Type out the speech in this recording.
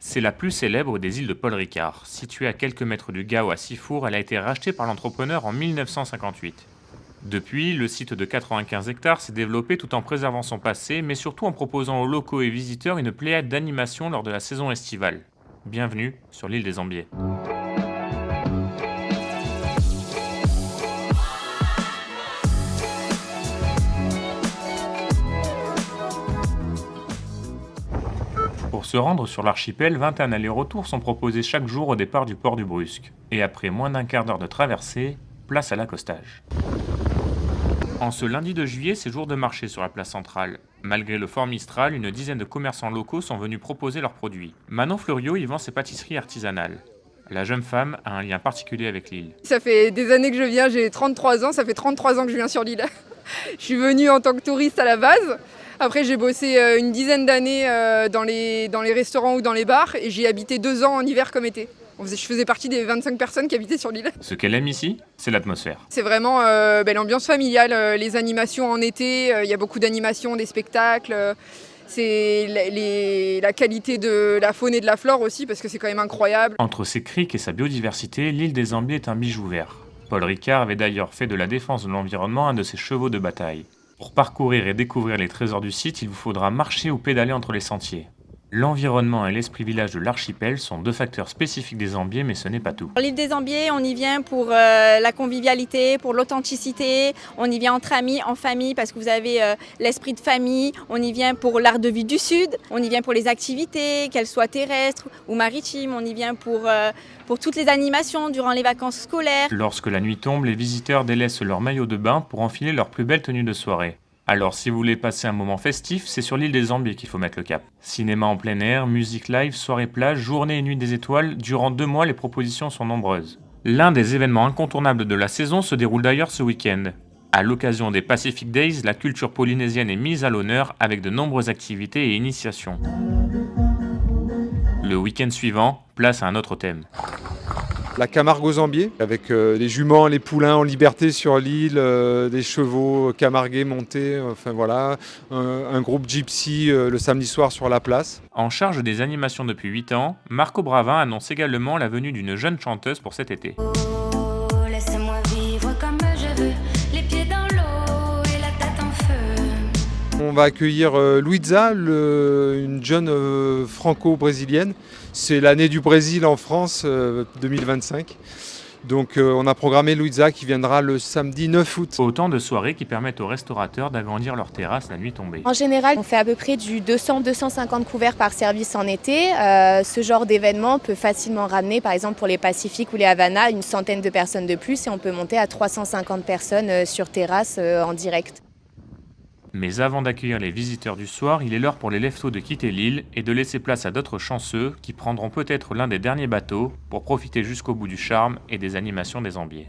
C'est la plus célèbre des îles de Paul Ricard. Située à quelques mètres du Gao à Sifour, elle a été rachetée par l'entrepreneur en 1958. Depuis, le site de 95 hectares s'est développé tout en préservant son passé, mais surtout en proposant aux locaux et visiteurs une pléiade d'animations lors de la saison estivale. Bienvenue sur l'île des Ambiers. Pour se rendre sur l'archipel, 21 allers-retours sont proposés chaque jour au départ du port du Brusque. Et après moins d'un quart d'heure de traversée, place à l'accostage. En ce lundi de juillet, c'est jour de marché sur la place centrale. Malgré le fort Mistral, une dizaine de commerçants locaux sont venus proposer leurs produits. Manon Fleuriot y vend ses pâtisseries artisanales. La jeune femme a un lien particulier avec l'île. Ça fait des années que je viens, j'ai 33 ans, ça fait 33 ans que je viens sur l'île. Je suis venue en tant que touriste à la base. Après, j'ai bossé une dizaine d'années dans les restaurants ou dans les bars et j'ai habité 2 ans en hiver comme été. Je faisais partie des 25 personnes qui habitaient sur l'île. Ce qu'elle aime ici, c'est l'atmosphère. C'est vraiment l'ambiance familiale, les animations en été, il y a beaucoup d'animations, des spectacles. C'est la qualité de la faune et de la flore aussi, parce que c'est quand même incroyable. Entre ses criques et sa biodiversité, l'île des Ambiers est un bijou vert. Paul Ricard avait d'ailleurs fait de la défense de l'environnement un de ses chevaux de bataille. Pour parcourir et découvrir les trésors du site, il vous faudra marcher ou pédaler entre les sentiers. L'environnement et l'esprit village de l'archipel sont 2 facteurs spécifiques des Ambiers, mais ce n'est pas tout. L'île des Ambiers, on y vient pour la convivialité, pour l'authenticité, on y vient entre amis, en famille, parce que vous avez l'esprit de famille, on y vient pour l'art de vie du Sud, on y vient pour les activités, qu'elles soient terrestres ou maritimes, on y vient pour toutes les animations durant les vacances scolaires. Lorsque la nuit tombe, les visiteurs délaissent leur maillot de bain pour enfiler leur plus belle tenue de soirée. Alors si vous voulez passer un moment festif, c'est sur l'île des Ambiers qu'il faut mettre le cap. Cinéma en plein air, musique live, soirée plage, journée et nuit des étoiles, durant 2 mois les propositions sont nombreuses. L'un des événements incontournables de la saison se déroule d'ailleurs ce week-end. À l'occasion des Pacific Days, la culture polynésienne est mise à l'honneur avec de nombreuses activités et initiations. Le week-end suivant, place à un autre thème. La Camargue aux Ambiers, avec les juments, les poulains en liberté sur l'île, des chevaux camarguais montés, enfin voilà, un groupe gypsy le samedi soir sur la place. En charge des animations depuis 8 ans, Marco Bravin annonce également la venue d'une jeune chanteuse pour cet été. Laisse-moi vivre comme je veux, les pieds dans l'eau et la tête en feu. On va accueillir Luiza, une jeune franco-brésilienne. C'est l'année du Brésil en France 2025. Donc on a programmé Luiza qui viendra le samedi 9 août. Autant de soirées qui permettent aux restaurateurs d'agrandir leur terrasse la nuit tombée. En général, on fait à peu près du 200-250 couverts par service en été. Ce genre d'événement peut facilement ramener, par exemple pour les Pacifiques ou les Havana, une centaine de personnes de plus et on peut monter à 350 personnes sur terrasse en direct. Mais avant d'accueillir les visiteurs du soir, il est l'heure pour les leftos de quitter l'île et de laisser place à d'autres chanceux qui prendront peut-être l'un des derniers bateaux pour profiter jusqu'au bout du charme et des animations des Ambiers.